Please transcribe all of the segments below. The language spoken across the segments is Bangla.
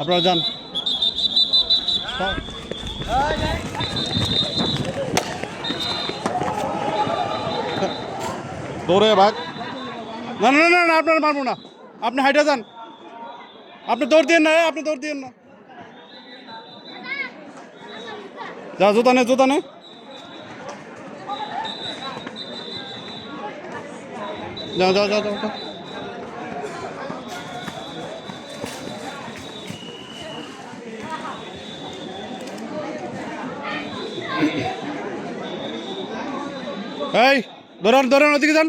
আপনারা যান। দৌড়ে ভাগ। না না না না, আপনার মারবো না, আপনি হাইটা যান, আপনি দৌড় দিন না, আপনি দৌড় দিন না। যা, জুতা নে, জুতা নে। যাও যাও যাও যাও। এই ধরেন ধরেন, ওদিকে যান।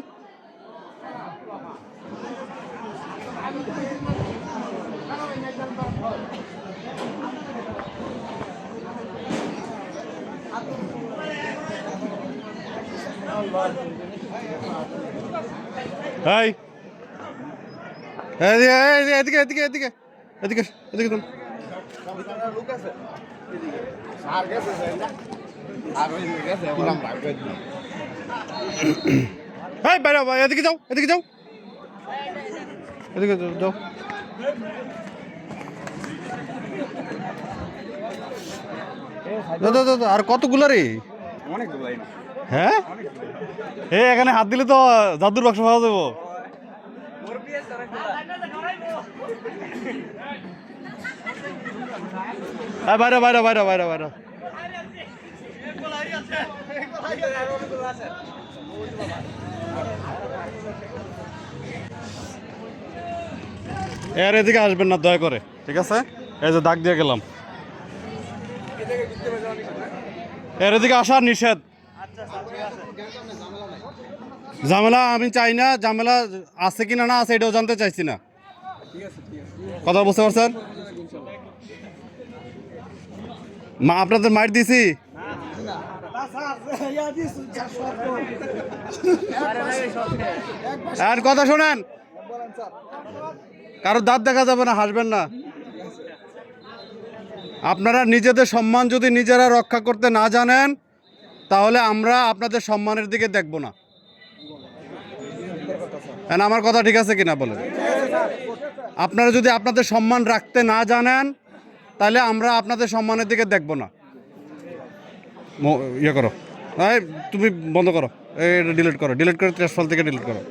এই এদিকে এদিকে এদিকে এদিকে এদিকে যান। এই বাইরে ভাই, এদিকে যাও, এদিকে যাও, এদিকে যাও। আর কতগুলো রে? হ্যাঁ, এখানে হাত দিলে তো জাদুর বাক্স পাওয়া যাবো। বাইরে বাইরে বাইরে বাইরে বাইরে। এর এদিকে আসবেন না দয়া করে, ঠিক আছে? এই যে দাগ দিয়ে গেলাম, এর এদিকে আসার নিষেধ। ঝামেলা আমি চাই না, ঝামেলা আছে কিনা না আছে এটাও জানতে চাইছি না। কথা বুঝতে পারছেন? মা আপনাদের মাইট দিছি, আর কথা শোনেন, কারো দাঁত দেখা যাবে না, হাসবেন না। আপনারা নিজেদের সম্মান যদি নিজেরা রক্ষা করতে না জানেন, তাহলে আমরা আপনাদের সম্মানের দিকে দেখব না। আমার কথা ঠিক আছে কিনা বলেন? আপনারা যদি আপনাদের সম্মান রাখতে না জানেন, তাহলে আমরা আপনাদের সম্মানের দিকে দেখব না। ইয়ে করো, এই তুমি বন্ধ করো, এটা ডিলিট করো, ডিলিট করে ট্রান্সফার থেকে ডিলিট করো।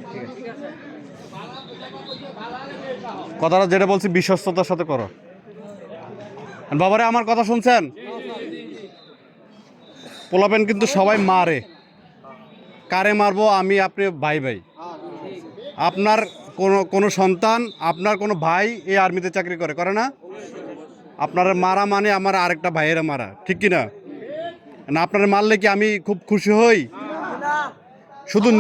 কথাটা যেটা বলছি বিশ্বস্ততার সাথে করো। বাবারে আমার কথা শুনছেন? পোলাপেন কিন্তু সবাই মারে, কারে মারবো? আমি আপনি ভাই ভাই। আপনার কোনো সন্তান, আপনার কোনো ভাই এই আর্মিতে চাকরি করে না? আপনারা মারা মানে আমার আরেকটা ভাইয়েরা মারা, ঠিক কিনা? না আপনারা মারলে কি আমি খুব খুশি হই? শুধু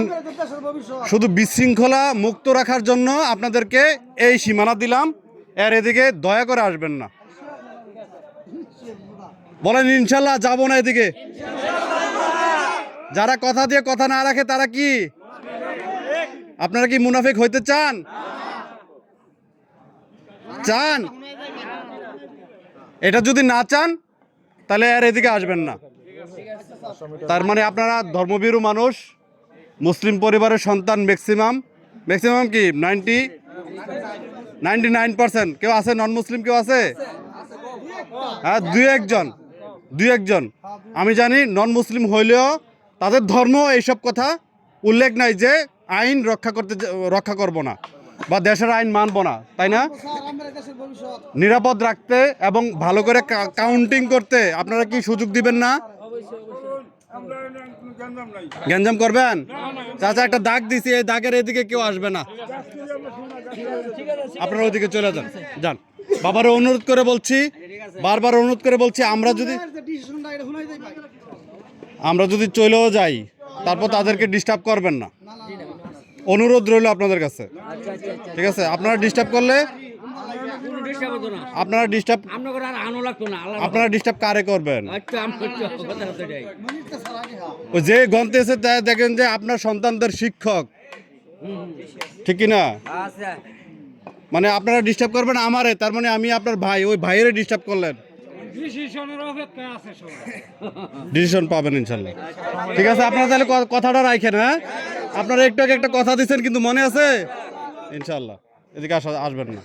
শুধু বিশৃঙ্খলা মুক্ত রাখার জন্য আপনাদেরকে এই সীমানা দিলাম, এর এদিকে দয়া করে আসবেন না। বলেন ইনশাল্লাহ যাব না এদিকে। যারা কথা দিয়ে কথা না রাখে তারা কি? আপনারা কি মুনাফিক হইতে চান? চান? এটা যদি না চান তাহলে আর এদিকে আসবেন না। তার মানে আপনারা ধর্মভীরু মানুষ, মুসলিম পরিবারের সন্তান, ম্যাক্সিমাম কি 99%। কেউ আছে নন মুসলিম? কেউ আছে? হ্যাঁ, দুই একজন আমি জানি নন মুসলিম হইলেও তাদের ধর্ম এইসব কথা উল্লেখ নাই যে আইন রক্ষা করব না বা দেশের আইন মানব না, তাই না? নিরাপদ রাখতে এবং ভালো করে কাউন্টিং করতে আপনারা কি সুযোগ দিবেন না? গ্যাঞ্জাম করবেন? চাচা একটা দাগ দিছি, এই দাগের এদিকে কেউ আসবে না, আপনারা ওইদিকে চলে যান। যান, বাবারে অনুরোধ করে বলছি, বারবার অনুরোধ করে বলছি, আমরা যদি চলেও যাই তারপর তাদেরকে ডিস্টার্ব করবেন না, অনুরোধ রইল আপনাদের কাছে, ঠিক আছে? আপনারা ডিস্টার্ব করলে আপনারা ডিস্টার্ব কারে করবেন? যে গন্তে এসে দেখেন যে আপনার সন্তানদের শিক্ষক, ঠিক কিনা? মানে আপনারা ডিস্টার্ব করবেন আমারে, তার মানে আমি আপনার ভাই, ওই ভাইয়ের ডিস্টার্ব করলেন। ডিসিশন পাবেন ইনশাল্লাহ, ঠিক আছে? আপনারা তাহলে কথাটা রাখেন। হ্যাঁ, আপনারা একটু আগে একটা কথা দিচ্ছেন কিন্তু মনে আছে? ইনশাল্লাহ এদিকে আসবেন না।